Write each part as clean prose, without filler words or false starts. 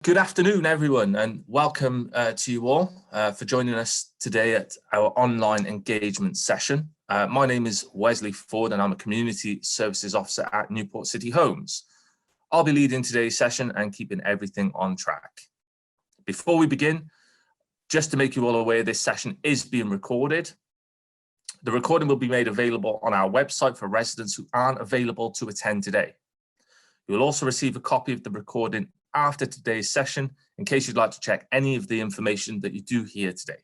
Good afternoon, everyone, and welcome to you all for joining us today at our online engagement session. My name is Wesley Ford, and I'm a Community Services Officer at Newport City Homes. I'll be leading today's session and keeping everything on track. Before we begin, just to make you all aware, this session is being recorded. The recording will be made available on our website for residents who aren't available to attend today. You will also receive a copy of the recording after today's session, in case you'd like to check any of the information that you do hear today.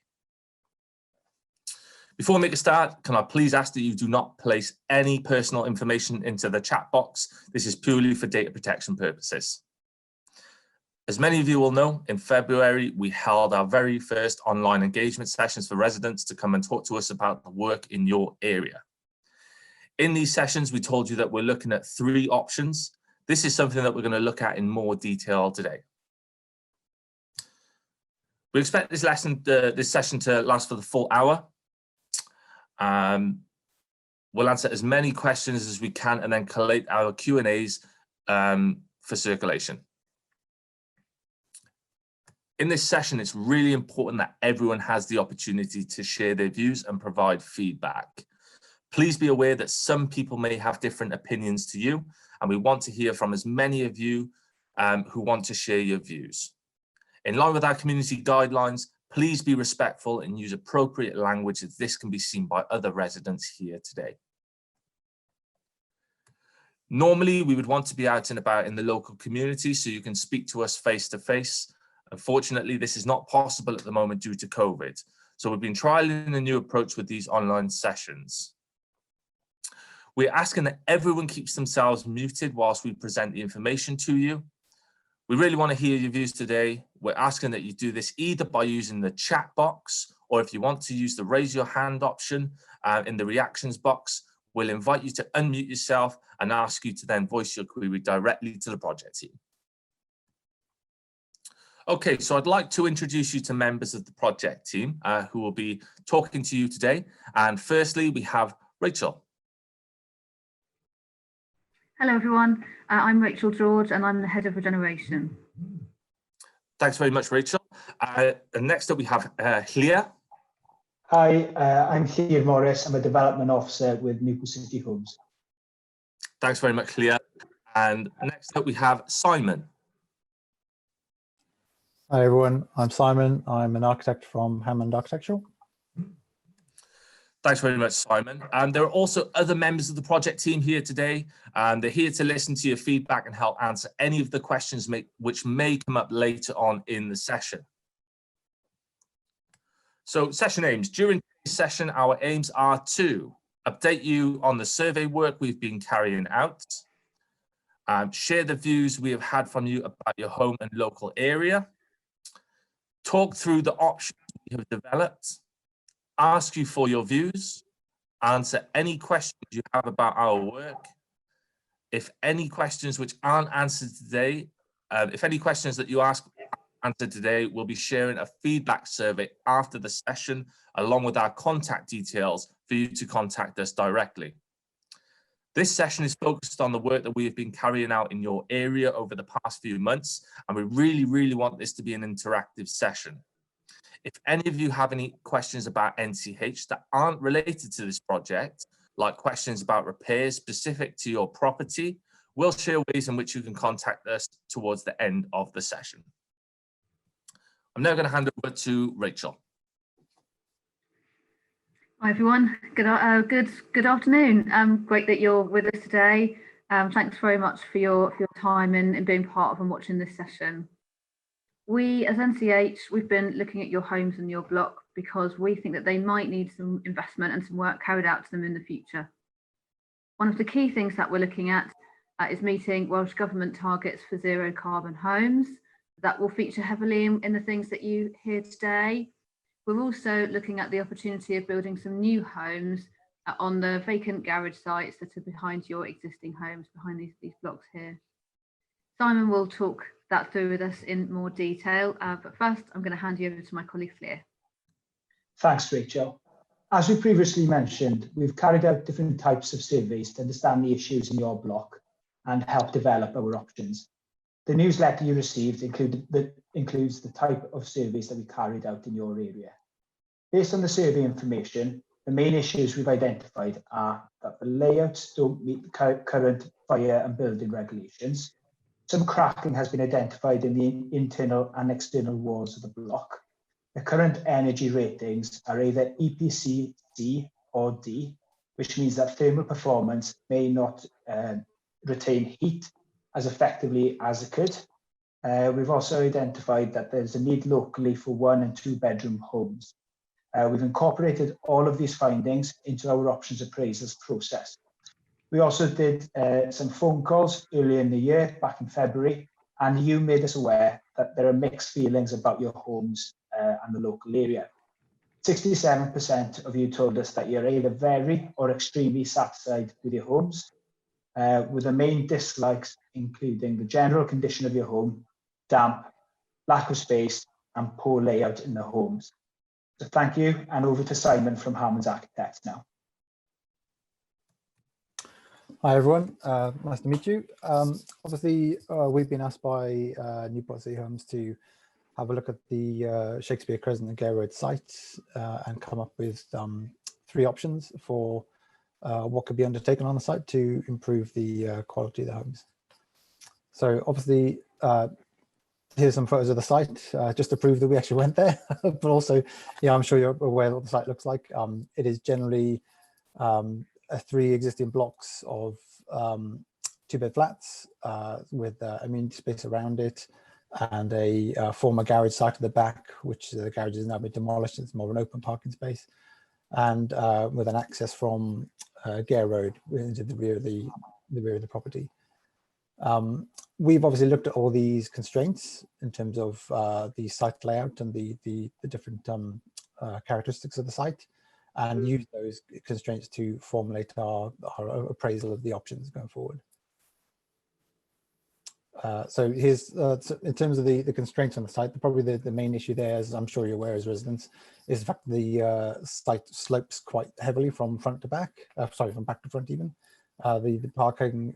Before we make a start, can I please ask that you do not place any personal information into the chat box? This is purely for data protection purposes. As many of you will know, in February, we held our very first online engagement sessions for residents to come and talk to us about the work in your area. In these sessions, we told you that we're looking at 3 options. This is something that we're going to look at in more detail today. We expect this session to last for the full hour. We'll answer as many questions as we can and then collate our Q&As for circulation. In this session, it's really important that everyone has the opportunity to share their views and provide feedback. Please be aware that some people may have different opinions to you, and we want to hear from as many of you who want to share your views. In line with our community guidelines, please be respectful and use appropriate language, as this can be seen by other residents here today. Normally, we would want to be out and about in the local community so you can speak to us face to face. Unfortunately, this is not possible at the moment due to COVID. So we've been trialing a new approach with these online sessions. We're asking that everyone keeps themselves muted whilst we present the information to you. We really want to hear your views today. We're asking that you do this either by using the chat box, or if you want to use the raise your hand option in the reactions box, we'll invite you to unmute yourself and ask you to then voice your query directly to the project team. Okay, so I'd like to introduce you to members of the project team who will be talking to you today. And firstly, we have Rachel. Hello everyone, I'm Rachel George and I'm the Head of Regeneration. Thanks very much, Rachel. And next up we have Llea. Hi, I'm Gaer Morris. I'm a Development Officer with Newport City Homes. Thanks very much, Llea. And next up we have Simon. Hi everyone, I'm Simon. I'm an architect from Hammond Architectural. Thanks very much, Simon. And there are also other members of the project team here today, and they're here to listen to your feedback and help answer any of the questions which may come up later on in the session. So session aims. During this session, our aims are to update you on the survey work we've been carrying out, share the views we have had from you about your home and local area, talk through the options we have developed, ask you for your views, answer any questions you have about our work. If any questions which aren't answered today, if any questions that you ask answered today, we'll be sharing a feedback survey after the session, along with our contact details for you to contact us directly. This session is focused on the work that we have been carrying out in your area over the past few months, and we really want this to be an interactive session. If any of you have any questions about NCH that aren't related to this project, like questions about repairs specific to your property, we'll share ways in which you can contact us towards the end of the session. I'm now going to hand over to Rachel. Hi everyone, good afternoon. Great that you're with us today. Thanks very much for your time and being part of and watching this session. We as NCH, we've been looking at your homes and your block because we think that they might need some investment and some work carried out to them in the future. One of the key things that we're looking at is meeting Welsh Government targets for zero carbon homes. That will feature heavily in the things that you hear today. We're also looking at the opportunity of building some new homes on the vacant garage sites that are behind your existing homes, behind these blocks here. Simon will talk that through with us in more detail, but first I'm going to hand you over to my colleague Llea. Thanks, Rachel. As we previously mentioned, we've carried out different types of surveys to understand the issues in your block and help develop our options. The newsletter you received includes the type of surveys that we carried out in your area. Based on the survey information, the main issues we've identified are that the layouts don't meet the current fire and building regulations. Some cracking has been identified in the internal and external walls of the block. The current energy ratings are either EPC C or D, which means that thermal performance may not retain heat as effectively as it could. We've also identified that there's a need locally for 1 and 2 bedroom homes. We've incorporated all of these findings into our options appraisals process. We also did some phone calls earlier in the year, back in February, and you made us aware that there are mixed feelings about your homes and the local area. 67% of you told us that you're either very or extremely satisfied with your homes, with the main dislikes including the general condition of your home, damp, lack of space, and poor layout in the homes. So thank you, and over to Simon from Harman's Architects now. Hi everyone, nice to meet you. Obviously, we've been asked by Newport City Homes to have a look at the Shakespeare, Crescent and Gaer Road sites and come up with 3 options for what could be undertaken on the site to improve the quality of the homes. So obviously, here's some photos of the site, just to prove that we actually went there, but also, yeah, I'm sure you're aware what the site looks like. It is generally 3 existing blocks of 2-bed flats with amenity space around it, and a former garage site at the back, which the garage has now been demolished. It's more of an open parking space, and with an access from Gaer Road into the rear of the property. We've obviously looked at all these constraints in terms of the site layout and the different characteristics of the site, and use those constraints to formulate our appraisal of the options going forward. So here's, in terms of the constraints on the site, probably the main issue there, as I'm sure you're aware as residents, is the fact the site slopes quite heavily from front to back, sorry, from back to front even. The parking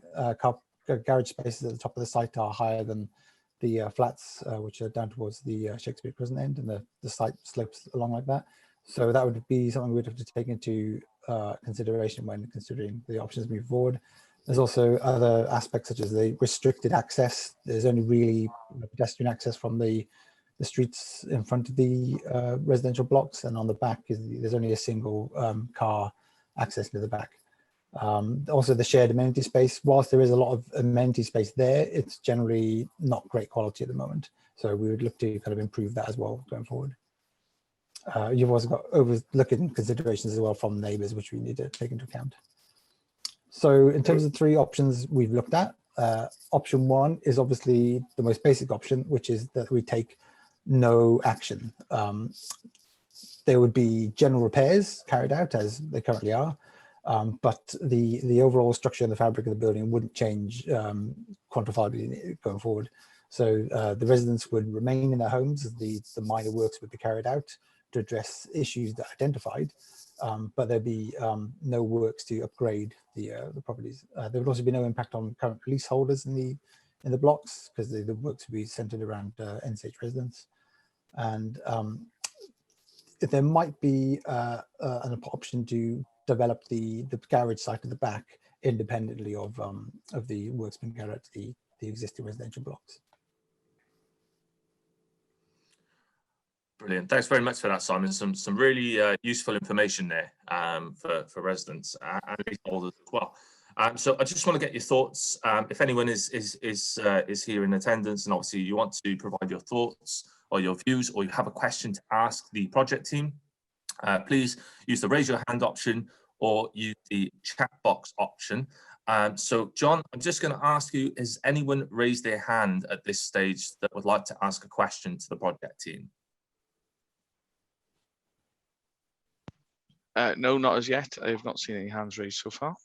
garage spaces at the top of the site are higher than the flats, which are down towards the Shakespeare Crescent end, and the site slopes along like that. So that would be something we'd have to take into consideration when considering the options moving forward. There's also other aspects such as the restricted access. There's only really pedestrian access from the streets in front of the residential blocks, and on the back there's only a single car access to the back. Also the shared amenity space, whilst there is a lot of amenity space there, it's generally not great quality at the moment. So we would look to kind of improve that as well going forward. You've also got overlooking considerations as well from neighbours, which we need to take into account. So in terms of 3 options we've looked at, option 1 is obviously the most basic option, which is that we take no action. There would be general repairs carried out as they currently are, but the overall structure and the fabric of the building wouldn't change quantifiably going forward. So the residents would remain in their homes. The minor works would be carried out to address issues that are identified, but there'd be no works to upgrade the properties. There would also be no impact on current leaseholders in the blocks, because the works would be centered around NCH residents. And there might be an option to develop the garage site at the back independently of the works being carried out to the existing residential blocks. Brilliant. Thanks very much for that, Simon. Some really useful information there for residents and leaseholders as well. So I just want to get your thoughts. If anyone is here in attendance, and obviously you want to provide your thoughts or your views, or you have a question to ask the project team, please use the raise your hand option or use the chat box option. So John, I'm just going to ask you, has anyone raised their hand at this stage that would like to ask a question to the project team? No, not as yet. I have not seen any hands raised so far.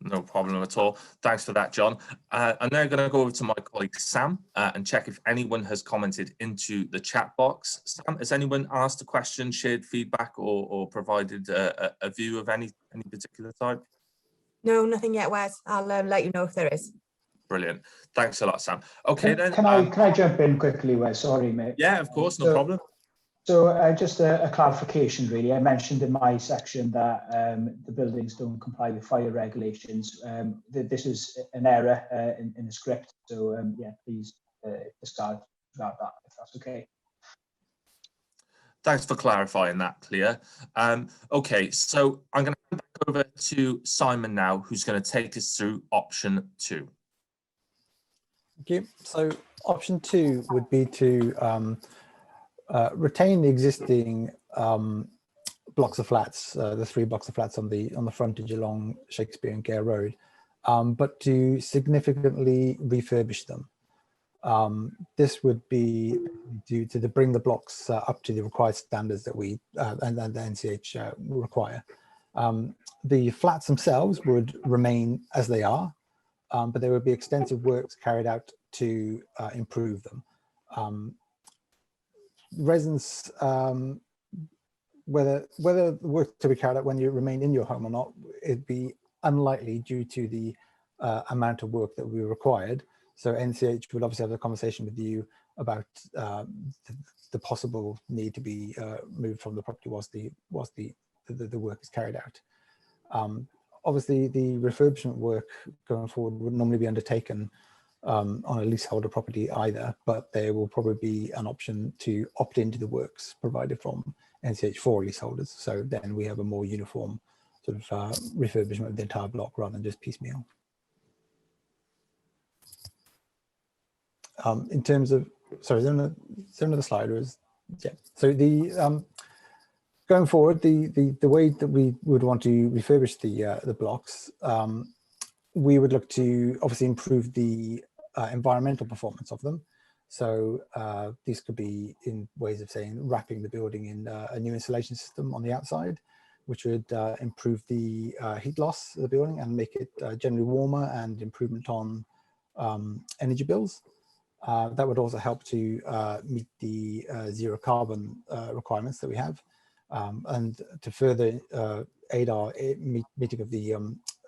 No problem at all. Thanks for that, John. I'm now going to go over to my colleague Sam and check if anyone has commented into the chat box. Sam, has anyone asked a question, shared feedback, or provided a view of any particular type? No, nothing yet, Wes. I'll let you know if there is. Brilliant. Thanks a lot, Sam. Okay, then. Can I jump in quickly, Wes? Sorry, mate. Yeah, of course, no problem. So just a clarification, really. I mentioned in my section that the buildings don't comply with fire regulations. This is an error in the script. So yeah, please discard that if that's okay. Thanks for clarifying that, Clea. Okay, so I'm going to hand back over to Simon now, who's going to take us through option 2. Thank you. So option 2 would be to retain the existing blocks of flats, the 3 blocks of flats on the frontage along Shakespeare and Gaer Road, but to significantly refurbish them. This would be due to bring the blocks up to the required standards that we and the NCH require. The flats themselves would remain as they are, but there would be extensive works carried out to improve them. Residents, whether the work to be carried out when you remain in your home or not, it'd be unlikely due to the amount of work that we required. So NCH would obviously have a conversation with you about the possible need to be moved from the property whilst the work is carried out. Obviously, the refurbishment work going forward would normally be undertaken on a leaseholder property either, but there will probably be an option to opt into the works provided from NCH for leaseholders. So then we have a more uniform sort of refurbishment of the entire block rather than just piecemeal. In terms of, sorry, is there another slide? Or is, yeah. So the going forward, the way that we would want to refurbish the blocks, we would look to obviously improve the environmental performance of them. So these could be in ways of saying wrapping the building in a new insulation system on the outside, which would improve the heat loss of the building and make it generally warmer, and improvement on energy bills. That would also help to meet the zero carbon requirements that we have, and to further aid our meeting of the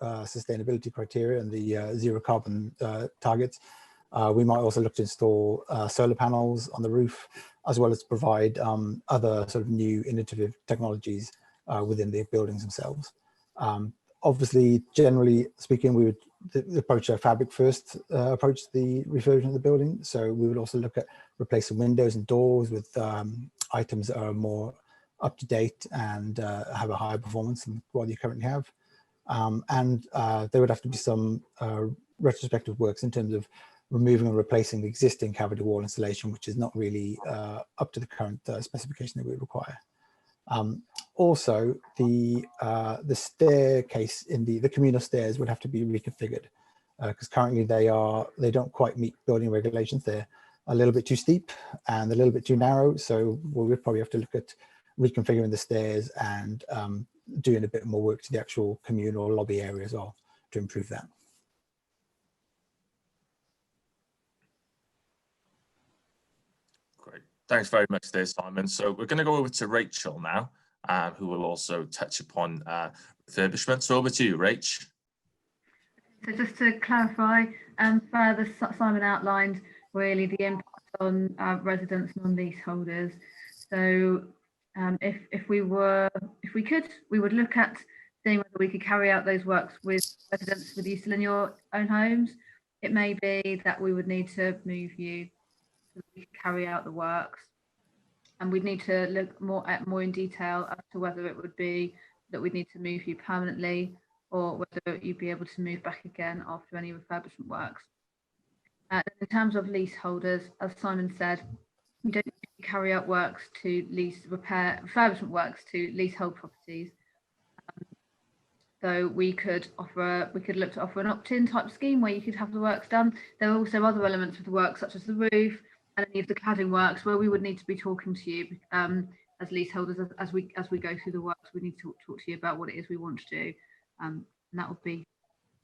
sustainability criteria and the zero carbon targets. We might also look to install solar panels on the roof, as well as provide other sort of new innovative technologies within the buildings themselves. Obviously, generally speaking, we would approach a fabric first approach to the refurbishment of the building. So we would also look at replacing windows and doors with items that are more up to date and have a higher performance than what you currently have. And there would have to be some retrospective works in terms of removing and replacing the existing cavity wall insulation, which is not really up to the current specification that we require. Also, the staircase in the communal stairs would have to be reconfigured, because currently they don't quite meet building regulations. They're a little bit too steep and a little bit too narrow. So we'll probably have to look at reconfiguring the stairs and doing a bit more work to the actual communal lobby area as well to improve that. Great. Thanks very much there, Simon. So we're going to go over to Rachel now, who will also touch upon refurbishment. So over to you, Rach. So just to clarify, further, Simon outlined really the impact on residents, non-leaseholders. So if we could, we would look at seeing whether we could carry out those works with residents with you still in your own homes. It may be that we would need to move you so we could carry out the works, and we'd need to look more in detail as to whether it would be that we'd need to move you permanently, or whether you'd be able to move back again after any refurbishment works. In terms of leaseholders, as Simon said, we don't need to carry out works to refurbishment works to leasehold properties. So we could look to offer an opt-in type scheme where you could have the works done. There are also other elements of the work, such as the roof and any of the cladding works, where we would need to be talking to you as leaseholders as we go through the works. We need to talk to you about what it is we want to do, and that would be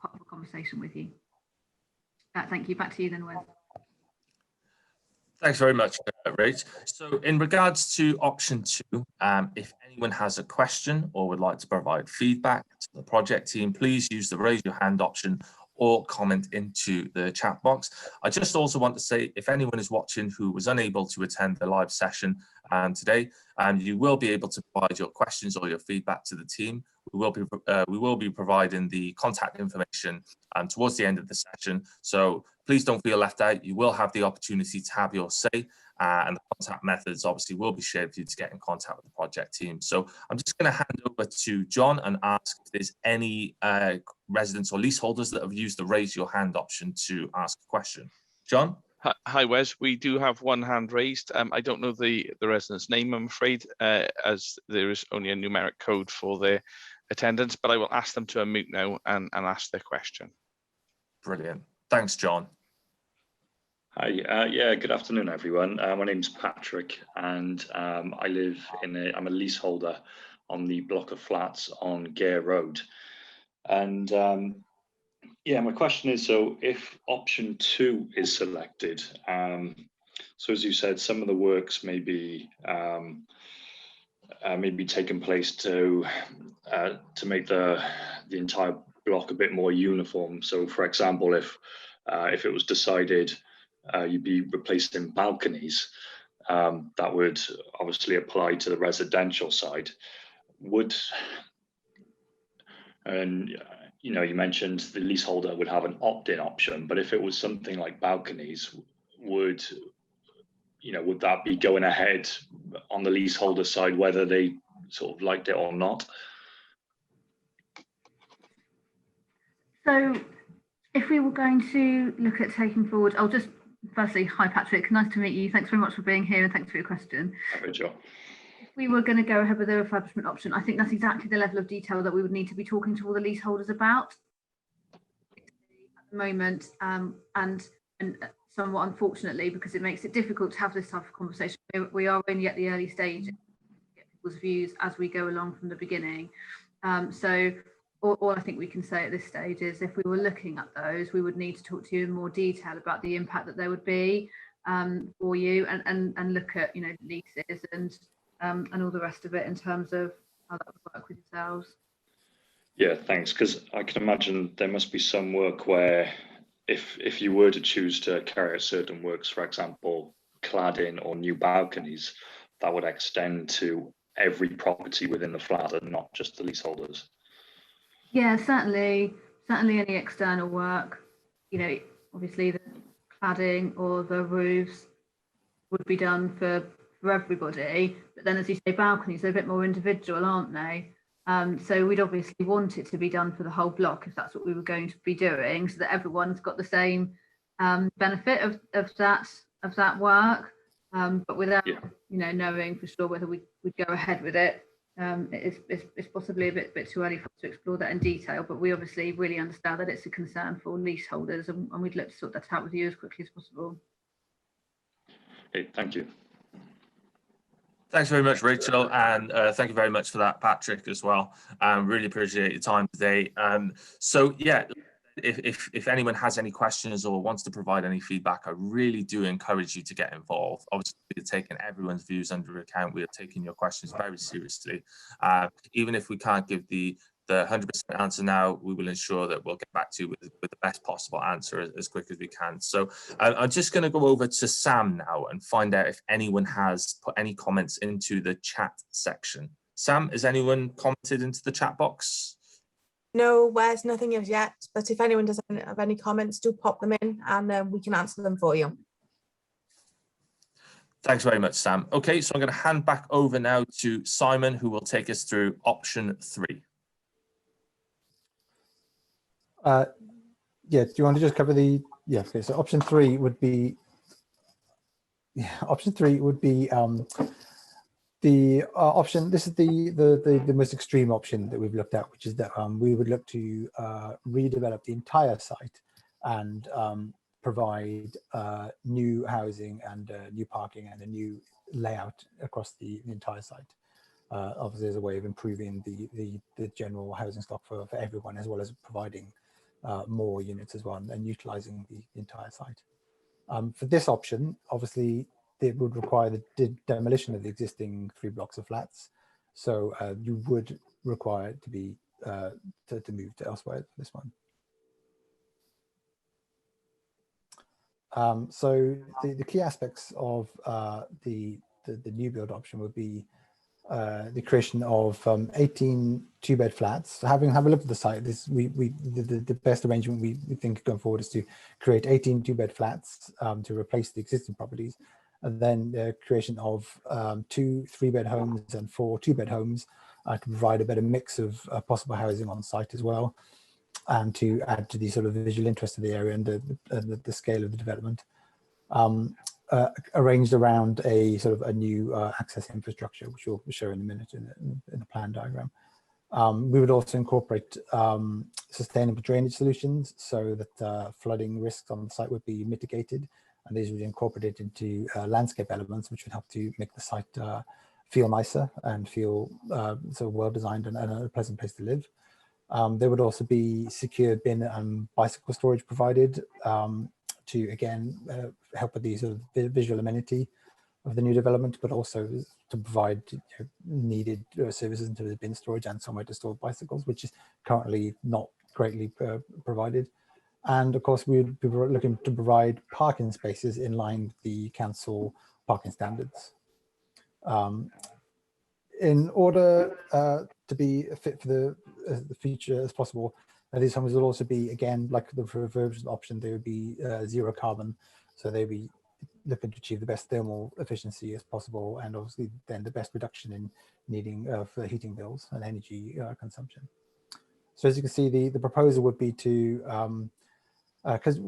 part of a conversation with you. Thank you. Back to you then, Wes. Thanks very much, Rach. So in regards to option 2, if anyone has a question or would like to provide feedback to the project team, please use the raise your hand option or comment into the chat box. I just also want to say, if anyone is watching who was unable to attend the live session today, you will be able to provide your questions or your feedback to the team. We will be providing the contact information towards the end of the session. So please don't feel left out. You will have the opportunity to have your say, and the contact methods obviously will be shared for you to get in contact with the project team. So I'm just going to hand over to John and ask if there's any residents or leaseholders that have used the raise your hand option to ask a question. John? Hi, Wes. We do have one hand raised. I don't know the resident's name, I'm afraid, as there is only a numeric code for their attendance, but I will ask them to unmute now and ask their question. Brilliant. Thanks, John. Hi, yeah, good afternoon, everyone. My name's Patrick, and I live I'm a leaseholder on the block of flats on Gaer Road. And yeah, my question is, so if option 2 is selected, so as you said, some of the works may be taking place to make the entire block a bit more uniform. So for example, if it was decided you'd be replacing balconies, that would obviously apply to the residential side. And you know, you mentioned the leaseholder would have an opt-in option, but if it was something like balconies, would that be going ahead on the leaseholder side, whether they sort of liked it or not? So if we were going to look at taking forward, I'll just firstly, hi Patrick, nice to meet you. Thanks very much for being here and thanks for your question. Sure. If we were going to go ahead with the refurbishment option, I think that's exactly the level of detail that we would need to be talking to all the leaseholders about at the moment, and somewhat unfortunately, because it makes it difficult to have this type of conversation. We are only at the early stage to get people's views as we go along from the beginning. So all I think we can say at this stage is if we were looking at those, we would need to talk to you in more detail about the impact that there would be for you, and look at, you know, leases and all the rest of it in terms of how that would work with yourselves. Yeah, thanks. Because I can imagine there must be some work where if you were to choose to carry out certain works, for example, cladding or new balconies, that would extend to every property within the flat and not just the leaseholders. Yeah, certainly any external work, you know, obviously the cladding or the roofs would be done for everybody, but then as you say, balconies, they're a bit more individual, aren't they? So we'd obviously want it to be done for the whole block if that's what we were going to be doing, so that everyone's got the same benefit of that work, but without you know, knowing for sure whether we'd go ahead with it. It's possibly a bit too early for us to explore that in detail, but we obviously really understand that it's a concern for leaseholders, and we'd look to sort that out with you as quickly as possible. Okay, thank you. Thanks very much, Rachel, and thank you very much for that, Patrick, as well. Really appreciate your time today. So yeah, if anyone has any questions or wants to provide any feedback, I really do encourage you to get involved. Obviously, we're taking everyone's views under account. We are taking your questions very seriously. Even if we can't give the 100% answer now, we will ensure that we'll get back to you with the best possible answer as quick as we can. So I'm just going to go over to Sam now and find out if anyone has put any comments into the chat section. Sam, has anyone commented into the chat box? No, Wes, nothing as yet, but if anyone does have any comments, do pop them in and we can answer them for you. Thanks very much, Sam. Okay, so I'm going to hand back over now to Simon, who will take us through option 3. Yeah, do you want to just cover the, yeah, okay, so option 3 would be, the option, this is the most extreme option that we've looked at, which is that we would look to redevelop the entire site and provide new housing and new parking and a new layout across the entire site. Obviously, as a way of improving the general housing stock for everyone, as well as providing more units as well, and utilizing the entire site. For this option, obviously, it would require the demolition of the existing 3 blocks of flats. So you would require it to be to move to elsewhere for this one. So the key aspects of the new build option would be the creation of 18 two-bed flats. So have a look at the site. The best arrangement we think going forward is to create 18 two-bed flats to replace the existing properties, and then the creation of 2 3-bed homes and 4 2-bed homes to provide a better mix of possible housing on site as well, and to add to the sort of visual interest of the area and the scale of the development. Arranged around a sort of a new access infrastructure, which we'll show in a minute in the plan diagram. We would also incorporate sustainable drainage solutions so that flooding risks on the site would be mitigated, and these would be incorporated into landscape elements, which would help to make the site feel nicer and feel sort of well designed and a pleasant place to live. There would also be secure bin and bicycle storage provided to again help with the sort of visual amenity of the new development, but also to provide needed services into the bin storage and somewhere to store bicycles, which is currently not greatly provided. And of course, we would be looking to provide parking spaces in line with the council parking standards. In order to be fit for the future as possible, these homes will also be, again, like the refurbishment option, they would be zero carbon. So they'd be looking to achieve the best thermal efficiency as possible, and obviously then the best reduction in needing for heating bills and energy consumption. So as you can see, the proposal would be to, because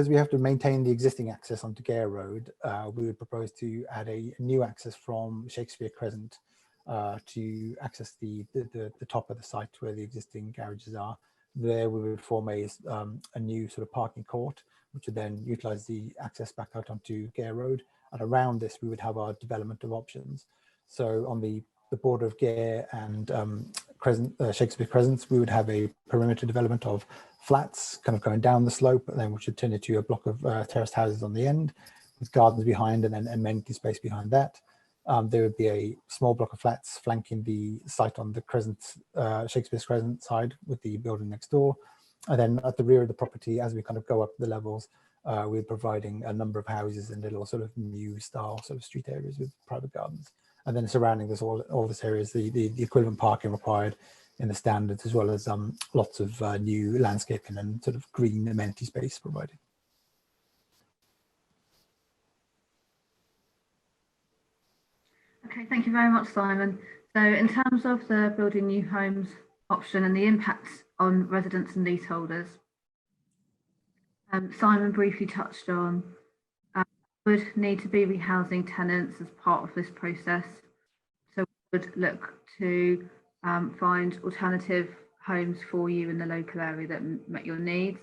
we have to maintain the existing access onto Gaer Road, we would propose to add a new access from Shakespeare Crescent to access the top of the site where the existing garages are. There we would form a new sort of parking court, which would then utilize the access back out onto Gaer Road. And around this, we would have our development of options. So on the border of Gaer and Shakespeare Crescents, we would have a perimeter development of flats kind of going down the slope, and then which would turn into a block of terraced houses on the end with gardens behind and then amenity space behind that. There would be a small block of flats flanking the site on the Shakespeare Crescent side with the building next door. And then at the rear of the property, as we kind of go up the levels, we're providing a number of houses in little sort of new style sort of street areas with private gardens. And then surrounding this, all this area is the equivalent parking required in the standards, as well as lots of new landscaping and sort of green amenity space provided. Okay, thank you very much, Simon. So in terms of the building new homes option and the impacts on residents and leaseholders, Simon briefly touched on would need to be rehousing tenants as part of this process. So we would look to find alternative homes for you in the local area that met your needs.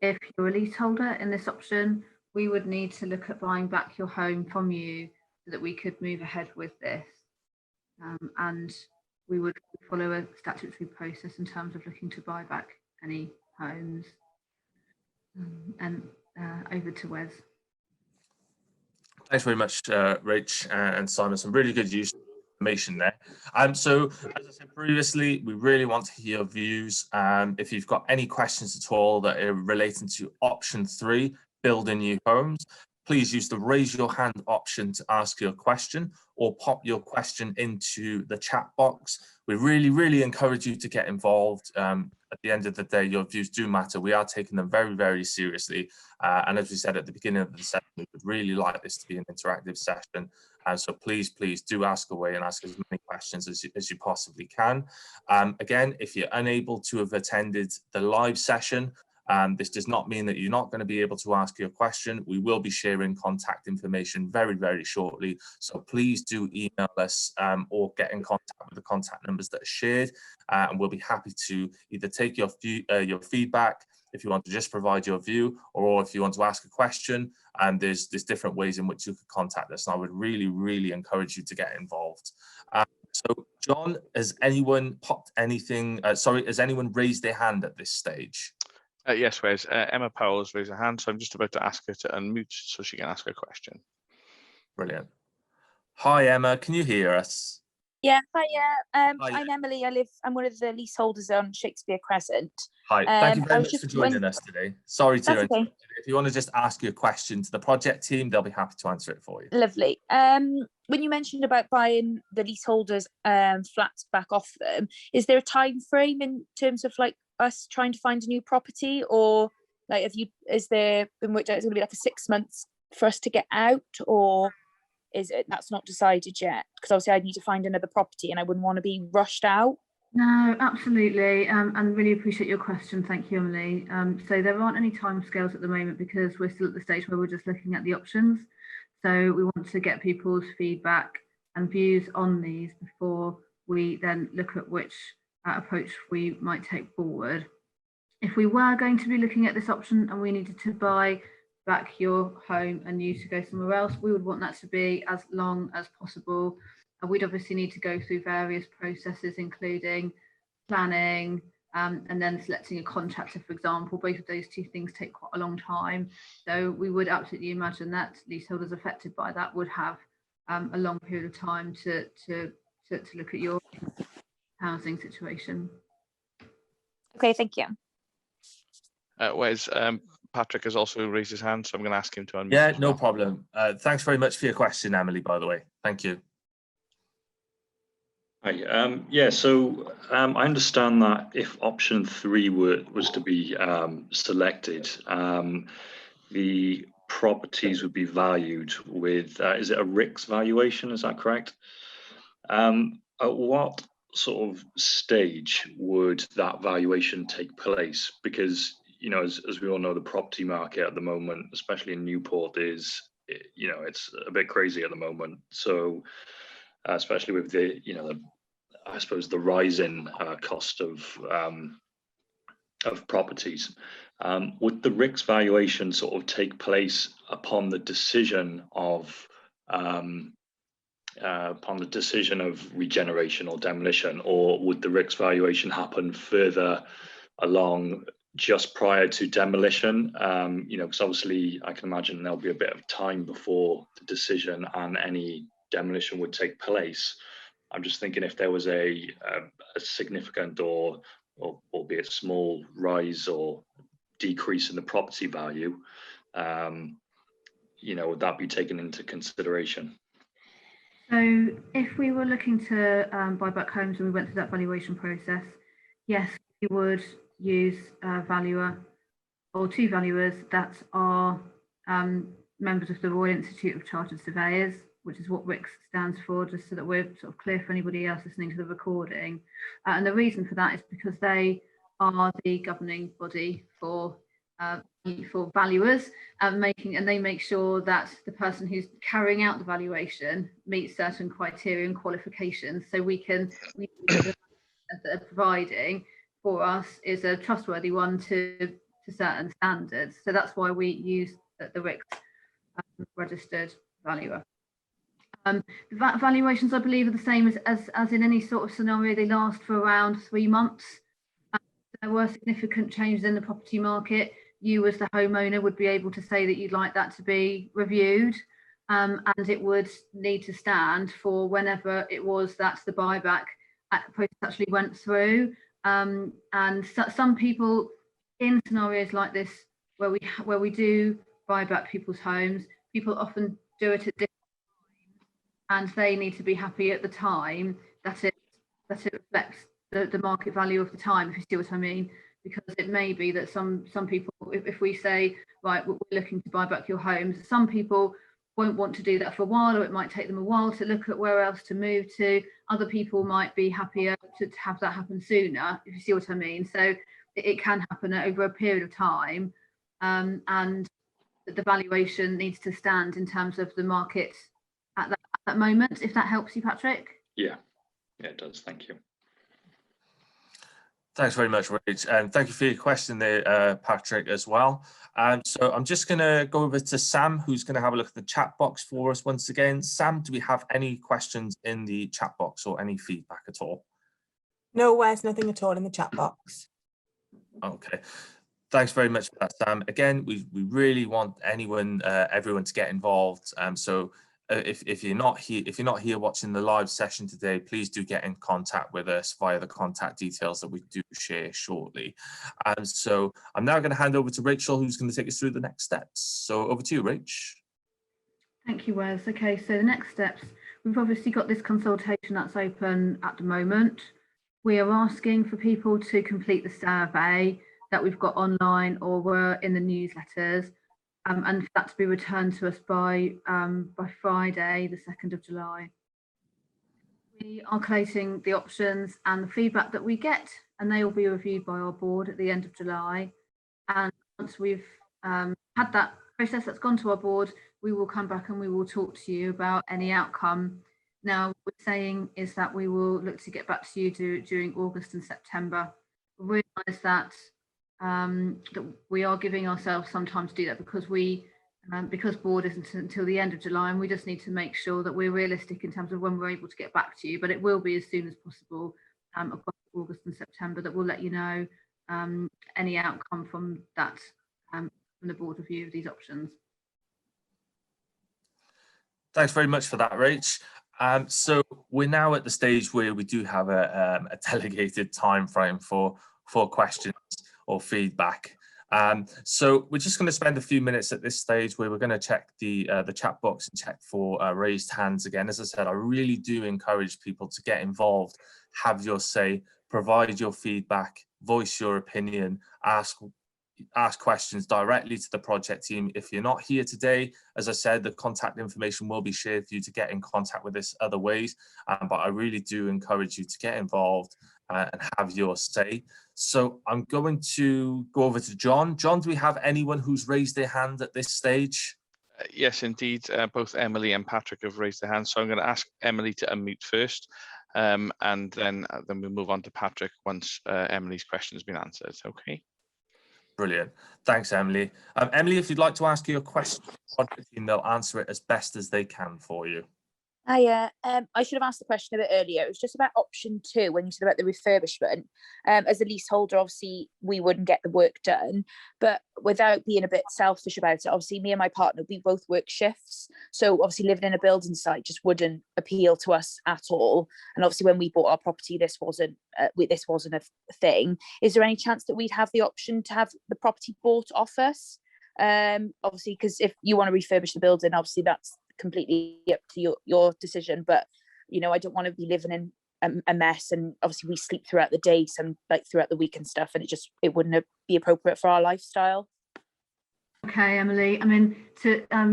If you're a leaseholder in this option, we would need to look at buying back your home from you so that we could move ahead with this. And we would follow a statutory process in terms of looking to buy back any homes. And over to Wes. Thanks very much, Rach and Simon. Some really good use of information there. So as I said previously, we really want to hear your views. If you've got any questions at all that are relating to option 3, building new homes, please use the raise your hand option to ask your question, or pop your question into the chat box. We really, really encourage you to get involved. At the end of the day, your views do matter. We are taking them very, very seriously. And as we said at the beginning of the session, we would really like this to be an interactive session. And so please, please do ask away and ask as many questions as you possibly can. Again, if you're unable to have attended the live session, this does not mean that you're not going to be able to ask your question. We will be sharing contact information very, very shortly. So please do email us or get in contact with the contact numbers that are shared. And we'll be happy to either take your feedback if you want to just provide your view, or if you want to ask a question. And there's different ways in which you could contact us. And I would really, really encourage you to get involved. So John, has anyone popped anything? Has anyone raised their hand at this stage? Yes, Wes. Emma Powell's raised her hand, so I'm just about to ask her to unmute so she can ask her question. Brilliant. Hi, Emma. Can you hear us? Yeah, hiya. Hiya. I'm Emily. I'm one of the leaseholders on Shakespeare Crescent. Hi, thank you I very was much for just joining us today. Sorry to That's interrupt okay. you. If you want to just ask your question to the project team, they'll be happy to answer it for you. Lovely. When you mentioned about buying the leaseholders flats back off them, is there a time frame in terms of like us trying to find a new property, or like is there been worked out it's going to be like a 6 months for us to get out, or is it that's not decided yet? Because obviously I need to find another property and I wouldn't want to be rushed out. No, absolutely, and really appreciate your question. Thank you, Emily. So there aren't any timescales at the moment because we're still at the stage where we're just looking at the options. So we want to get people's feedback and views on these before we then look at which approach we might take forward. If we were going to be looking at this option and we needed to buy back your home and you to go somewhere else, we would want that to be as long as possible. And we'd obviously need to go through various processes, including planning and then selecting a contractor, for example. Both of those two things take quite a long time. So we would absolutely imagine that leaseholders affected by that would have a long period of time to look at your housing situation. Okay, thank you. Wes, Patrick has also raised his hand, so I'm going to ask him to unmute. Yeah, no problem. Thanks very much for your question, Emily, by the way. Thank you. Hi. Yeah, so I understand that if option 3 was to be selected, the properties would be valued with, is it a RICS valuation? Is that correct? At what sort of stage would that valuation take place? Because, you know, as we all know, the property market at the moment, especially in Newport, is, you know, it's a bit crazy at the moment. So especially with the, you know, I suppose the rising cost of properties, would the RICS valuation sort of take place upon the decision of regeneration or demolition, or would the RICS valuation happen further along just prior to demolition? You know, because obviously I can imagine there'll be a bit of time before the decision and any demolition would take place. I'm just thinking if there was a significant or albeit small rise or decrease in the property value, you know, would that be taken into consideration? So if we were looking to buy back homes and we went through that valuation process, yes, we would use a valuer or two valuers that are members of the Royal Institute of Chartered Surveyors, which is what RICS stands for, just so that we're sort of clear for anybody else listening to the recording. And the reason for that is because they are the governing body for valuers, and they make sure that the person who's carrying out the valuation meets certain criteria and qualifications. So we that are providing for us is a trustworthy one to certain standards. So that's why we use the RICS registered valuer. The valuations, I believe, are the same as in any sort of scenario. They last for around 3 months. There were significant changes in the property market. You as the homeowner would be able to say that you'd like that to be reviewed, and it would need to stand for whenever it was that the buyback process actually went through. And some people in scenarios like this, where we do buy back people's homes, people often do it at different times, and they need to be happy at the time that it reflects the market value of the time, if you see what I mean. Because it may be that some people, if we say, right, we're looking to buy back your homes, some people won't want to do that for a while, or it might take them a while to look at where else to move to. Other people might be happier to have that happen sooner, if you see what I mean. So it can happen over a period of time, and the valuation needs to stand in terms of the market at that moment, if that helps you, Patrick. Yeah, it does. Thank you. Thanks very much, Rach, and thank you for your question there, Patrick, as well. So I'm just going to go over to Sam, who's going to have a look at the chat box for us once again. Sam, do we have any questions in the chat box or any feedback at all? No, there's nothing at all in the chat box. Okay. Thanks very much for that, Sam. Again, we really want everyone to get involved. So if you're not here watching the live session today, please do get in contact with us via the contact details that we do share shortly. And so I'm now going to hand over to Rachel, who's going to take us through the next steps. So over to you, Rach. Thank you, Wes. Okay, so the next steps, we've obviously got this consultation that's open at the moment. We are asking for people to complete the survey that we've got online or were in the newsletters, and for that to be returned to us by Friday, the 2nd of July. We are collating the options and the feedback that we get, and they will be reviewed by our board at the end of July. And once we've had that process that's gone to our board, we will come back and we will talk to you about any outcome. Now, what we're saying is that we will look to get back to you during August and September. We realise that that we are giving ourselves some time to do that because board isn't until the end of July, and we just need to make sure that we're realistic in terms of when we're able to get back to you. But it will be as soon as possible across August and September that we'll let you know any outcome from that from the board review of these options. Thanks very much for that, Rach. So we're now at the stage where we do have a delegated time frame for questions or feedback. So we're just going to spend a few minutes at this stage where we're going to check the chat box and check for raised hands again. As I said, I really do encourage people to get involved, have your say, provide your feedback, voice your opinion, ask questions directly to the project team. If you're not here today, as I said, the contact information will be shared for you to get in contact with us other ways, but I really do encourage you to get involved and have your say. So I'm going to go over to John. John, do we have anyone who's raised their hand at this stage? Yes, indeed. Both Emily and Patrick have raised their hands. So I'm going to ask Emily to unmute first, and then we'll move on to Patrick once Emily's question has been answered. Okay. Brilliant. Thanks, Emily. Emily, if you'd like to ask your question, they'll answer it as best as they can for you. I should have asked the question a bit earlier. It was just about option 2 when you said about the refurbishment. As a leaseholder, obviously we wouldn't get the work done, but without being a bit selfish about it, obviously me and my partner, we both work shifts, so obviously living in a building site just wouldn't appeal to us at all. And obviously when we bought our property, this wasn't a thing. Is there any chance that we'd have the option to have the property bought off us? Obviously, because if you want to refurbish the building, obviously that's completely up to your decision, but you know, I don't want to be living in a mess, and obviously we sleep throughout the day, some like throughout the week and stuff, and it wouldn't be appropriate for our lifestyle. Okay, Emily, I mean,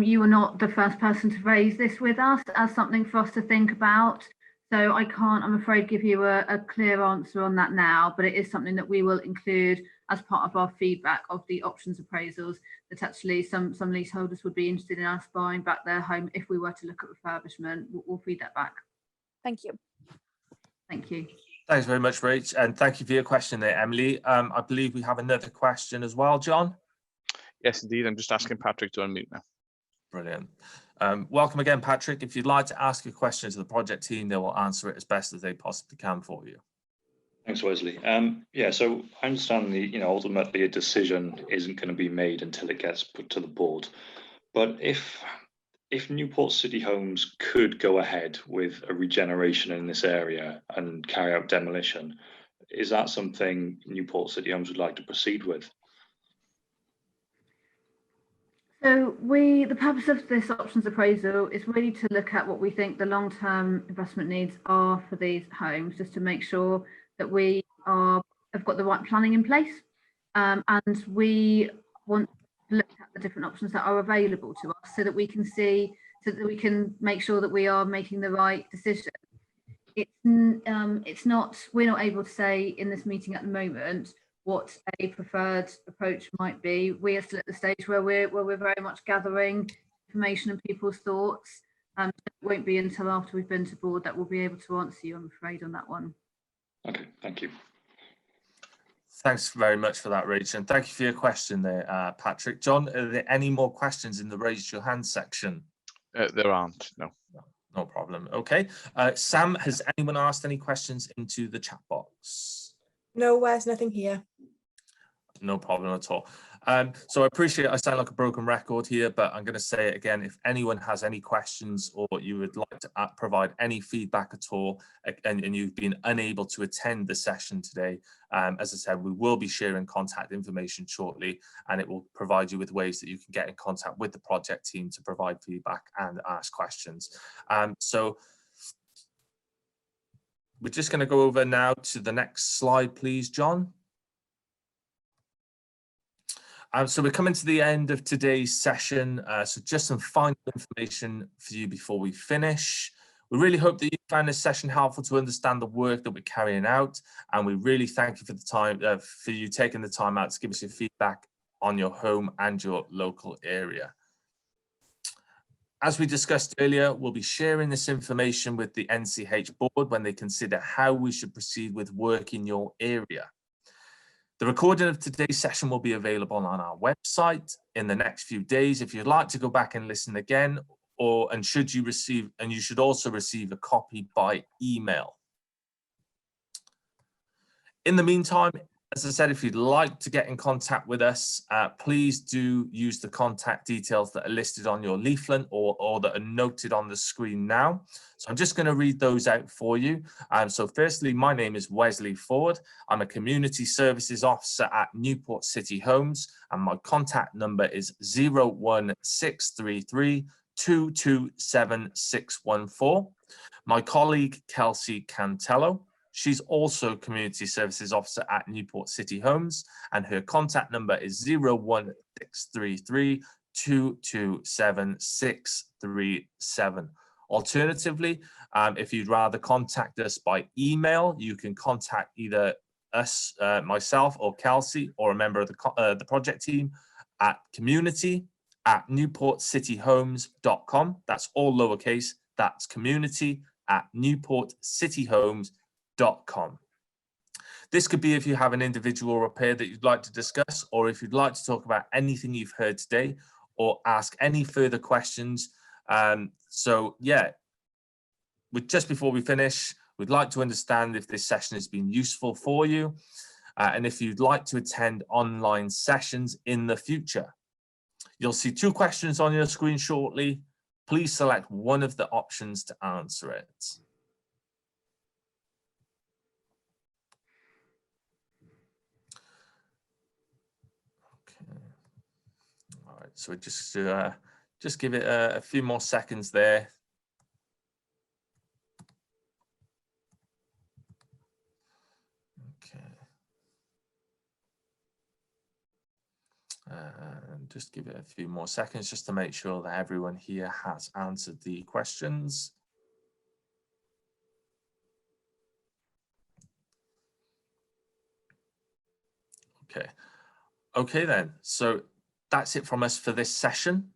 you are not the first person to raise this with us as something for us to think about, so I can't, I'm afraid, give you a clear answer on that now, but it is something that we will include as part of our feedback of the options appraisals, that actually some leaseholders would be interested in us buying back their home if we were to look at refurbishment. We'll feed that back. Thank you. Thank you. Thanks very much, Rach, and thank you for your question there, Emily. I believe we have another question as well, John. Yes, indeed. I'm just asking Patrick to unmute now. Brilliant. Welcome again, Patrick. If you'd like to ask a question to the project team, they will answer it as best as they possibly can for you. Thanks, Wesley. Yeah, so I understand ultimately a decision isn't going to be made until it gets put to the board. But if Newport City Homes could go ahead with a regeneration in this area and carry out demolition, is that something Newport City Homes would like to proceed with? So the purpose of this options appraisal is really to look at what we think the long-term investment needs are for these homes, just to make sure that we have got the right planning in place, and we want to look at the different options that are available to us so that we can see, so that we can make sure that we are making the right decision. It's not, we're not able to say in this meeting at the moment what a preferred approach might be. We are still at the stage where we're very much gathering information and people's thoughts. It won't be until after we've been to board that we'll be able to answer you, I'm afraid, on that one. Okay, thank you. Thanks very much for that, Rach, and thank you for your question there, Patrick. John, are there any more questions in the raise your hand section? There aren't, no. No problem. Okay. Sam, has anyone asked any questions into the chat box? No, there's nothing here. No problem at all. So I appreciate I sound like a broken record here, but I'm going to say it again. If anyone has any questions or you would like to provide any feedback at all, and you've been unable to attend the session today, as I said, we will be sharing contact information shortly, and it will provide you with ways that you can get in contact with the project team to provide feedback and ask questions. So we're just going to go over now to the next slide, please, John. So we're coming to the end of today's session. So just some final information for you before we finish. We really hope that you found this session helpful to understand the work that we're carrying out. And we really thank you for the time, for you taking the time out to give us your feedback on your home and your local area. As we discussed earlier, we'll be sharing this information with the NCH board when they consider how we should proceed with work in your area. The recording of today's session will be available on our website in the next few days. If you'd like to go back and listen again, you should also receive a copy by email. In the meantime, as I said, if you'd like to get in contact with us, please do use the contact details that are listed on your leaflet or that are noted on the screen now. So I'm just going to read those out for you. So firstly, my name is Wesley Ford. I'm a Community Services Officer at Newport City Homes, and my contact number is 01633 227 614. My colleague, Kelsey Cantello, she's also Community Services Officer at Newport City Homes, and her contact number is 01633 227 637. Alternatively, if you'd rather contact us by email, you can contact either us, myself or Kelsey, or a member of the project team at community@newportcityhomes.com. That's all lowercase. That's community@newportcityhomes.com. This could be if you have an individual repair that you'd like to discuss, or if you'd like to talk about anything you've heard today, or ask any further questions. So yeah, just before we finish, we'd like to understand if this session has been useful for you, and if you'd like to attend online sessions in the future. You'll see 2 questions on your screen shortly. Please select one of the options to answer it. Okay. All right, so just give it a few more seconds there. Okay. Just give it a few more seconds just to make sure that everyone here has answered the questions. Okay then, so that's it from us for this session.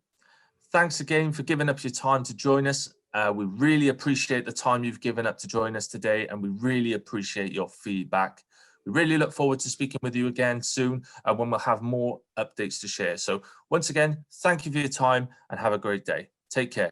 Thanks again for giving up your time to join us. We really appreciate the time you've given up to join us today, and we really appreciate your feedback. We really look forward to speaking with you again soon when we'll have more updates to share. So once again, thank you for your time and have a great day. Take care.